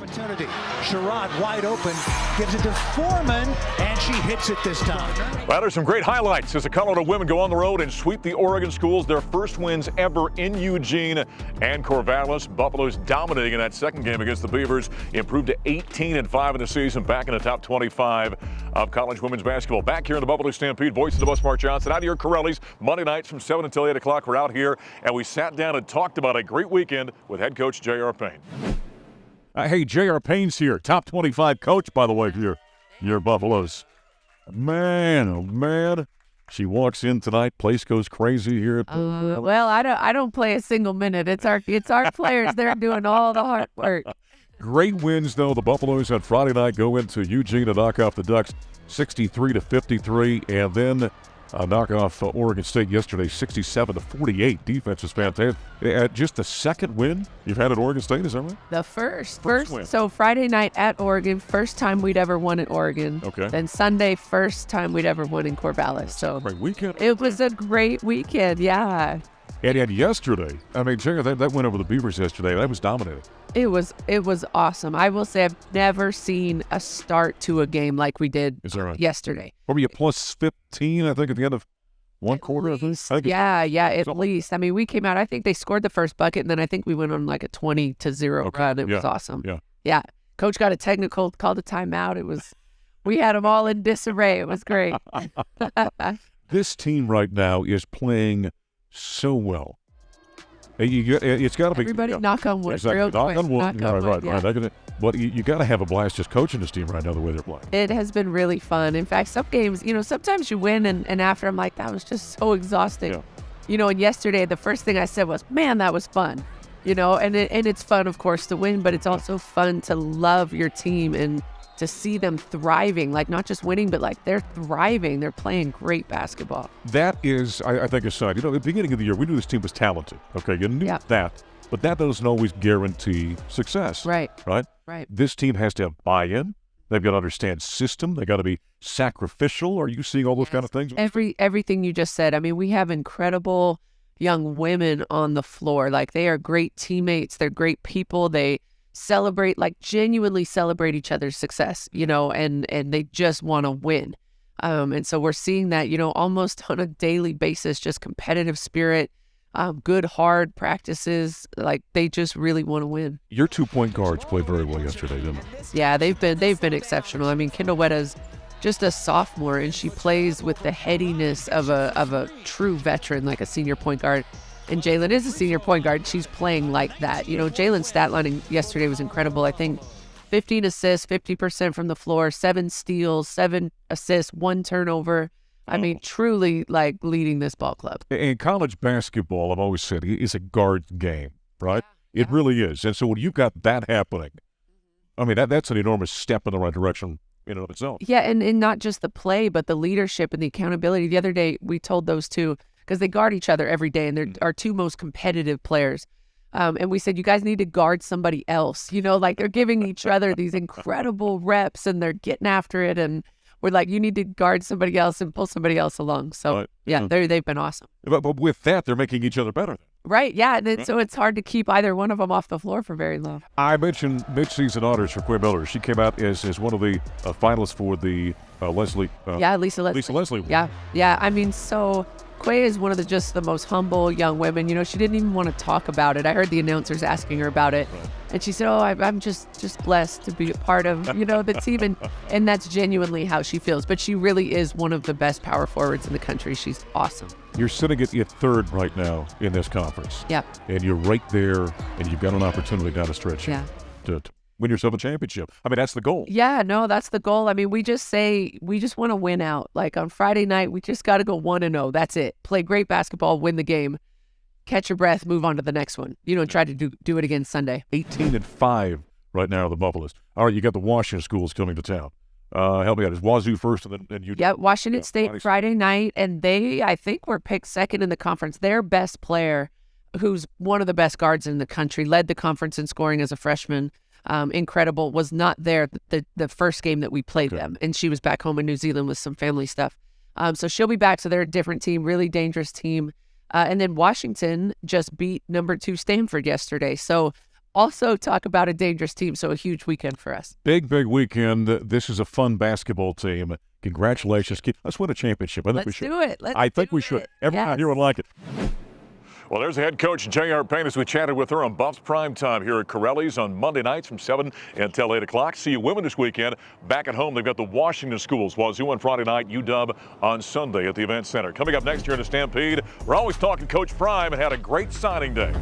Opportunity. Sherrod wide open, gives it to Foreman, and she hits it this time. Well, there's some great highlights as the Colorado women go on the road and sweep the Oregon schools. Their first wins ever in Eugene and Corvallis. Buffaloes dominating in that second game against the Beavers. Improved to 18-5 in the season, back in the top 25 of college women's basketball. Back here in the Buffalo Stampede, voice of the bus, Mark Johnson. Out here at Corelli's, Monday nights from 7 until 8 o'clock. We're out here, and we sat down and talked about a great weekend with head coach J.R. Payne. Hey, J.R. Payne's here. Top 25 coach, by the way, for your Buffaloes. Man, oh, man. She walks in tonight. Place goes crazy here. Well, I don't play a single minute. It's our players. They're doing all the hard work. Great wins, though. The Buffaloes on Friday night go into Eugene to knock off the Ducks 63-53, and then knock off Oregon State yesterday 67-48. Defense was fantastic. Just the second win you've had at Oregon State, is that right? The first win. So Friday night at Oregon, first time we'd ever won at Oregon. Okay. Then Sunday, first time we'd ever won in Corvallis. So great weekend. It was a great weekend, yeah. And yesterday, I mean, Jerry, that win over the Beavers yesterday, that was dominating. It was awesome. I will say I've never seen a start to a game like we did yesterday. What were you, plus 15, I think, at the end of one quarter? I think. Yeah, at least. I mean, we came out, I think they scored the first bucket, and then I think we went on like a 20-0 run. It was awesome. Yeah. Coach got a technical, called a timeout. We had them all in disarray. It was great. This team right now is playing so well. It's got to be everybody knock on wood. Exactly. Knock on wood. Right. Yeah. But you got to have a blast just coaching this team right now the way they're playing. It has been really fun. In fact, some games, sometimes you win and after I'm like, that was just so exhausting. Yeah. And yesterday the first thing I said was, man, that was fun. And it's fun, of course, to win, but it's also fun to love your team and to see them thriving, like not just winning, but like they're thriving. They're playing great basketball. That is, I think, a sign. At the beginning of the year, we knew this team was talented. Okay, you knew that, but that doesn't always guarantee success. Right. This team has to have buy-in. They've got to understand system. They got to be sacrificial. Are you seeing all those kind of things? Everything you just said. I mean, we have incredible young women on the floor. Like they are great teammates. They're great people. They celebrate, like genuinely celebrate each other's success, and they just want to win. And so we're seeing that, almost on a daily basis, just competitive spirit, good, hard practices. Like they just really want to win. Your 2-point guards played very well yesterday, didn't they? Yeah, they've been exceptional. I mean, Kendall Wetta's just a sophomore and she plays with the headiness of a true veteran, like a senior point guard. And Jalen is a senior point guard. She's playing like that. Jalen's stat line yesterday was incredible. I think 15 assists, 50% from the floor, 7 steals, 7 assists, 1 turnover. I mean, truly like leading this ball club. In college basketball, I've always said, is a guard game, right? Yeah. It really is. And so when you've got that happening, I mean, that's an enormous step in the right direction in and of itself. Yeah, and not just the play, but the leadership and the accountability. The other day, we told those two, because they guard each other every day, and they're our 2 most competitive players. And we said, you guys need to guard somebody else. Like they're giving each other these incredible reps, and they're getting after it. And we're like, you need to guard somebody else and pull somebody else along. So, they've been awesome. But with that, they're making each other better. Right, yeah. And so it's hard to keep either one of them off the floor for very long. I mentioned mid-season honors for Quinn Miller. She came out as one of the finalists for the Leslie. Lisa Leslie. Lisa Leslie. Yeah. I mean, so Quay is one of the most humble young women. She didn't even want to talk about it. I heard the announcers asking her about it. And she said, I'm just blessed to be a part of, the team. And that's genuinely how she feels. But she really is one of the best power forwards in the country. She's awesome. You're sitting at 3rd right now in this conference. Yeah. And you're right there, and you've got an opportunity down the stretch to win yourself a championship. I mean, that's the goal. Yeah, no, that's the goal. I mean, we just want to win out. Like on Friday night, we just got to go 1-0. That's it. Play great basketball, win the game, catch your breath, move on to the next one. Try to do it again Sunday. 18-5 right now, the Buffaloes. All right, you got the Washington schools coming to town. Help me out. Is Wazoo first and then you? Yeah, Washington State Friday night, and they, I think, were picked second in the conference. Their best player, who's one of the best guards in the country, led the conference in scoring as a freshman. Incredible, was not there the first game that we played them, and she was back home in New Zealand with some family stuff. So she'll be back. So they're a different team, really dangerous team. And then Washington just beat number 2 Stanford yesterday. So also talk about a dangerous team. So a huge weekend for us. Big weekend. This is a fun basketball team. Congratulations. Let's win a championship. I think we should. Do it. I think we should. Everyone Yes. here would like it. Well, there's the head coach, J.R. Payne, as we chatted with her on Buffs Prime Time here at Corelli's on Monday nights from 7 until 8 o'clock. See you women this weekend. Back at home, they've got the Washington schools. Wazoo on Friday night, UW on Sunday at the Event Center. Coming up next year in the Stampede, we're always talking Coach Prime and had a great signing day.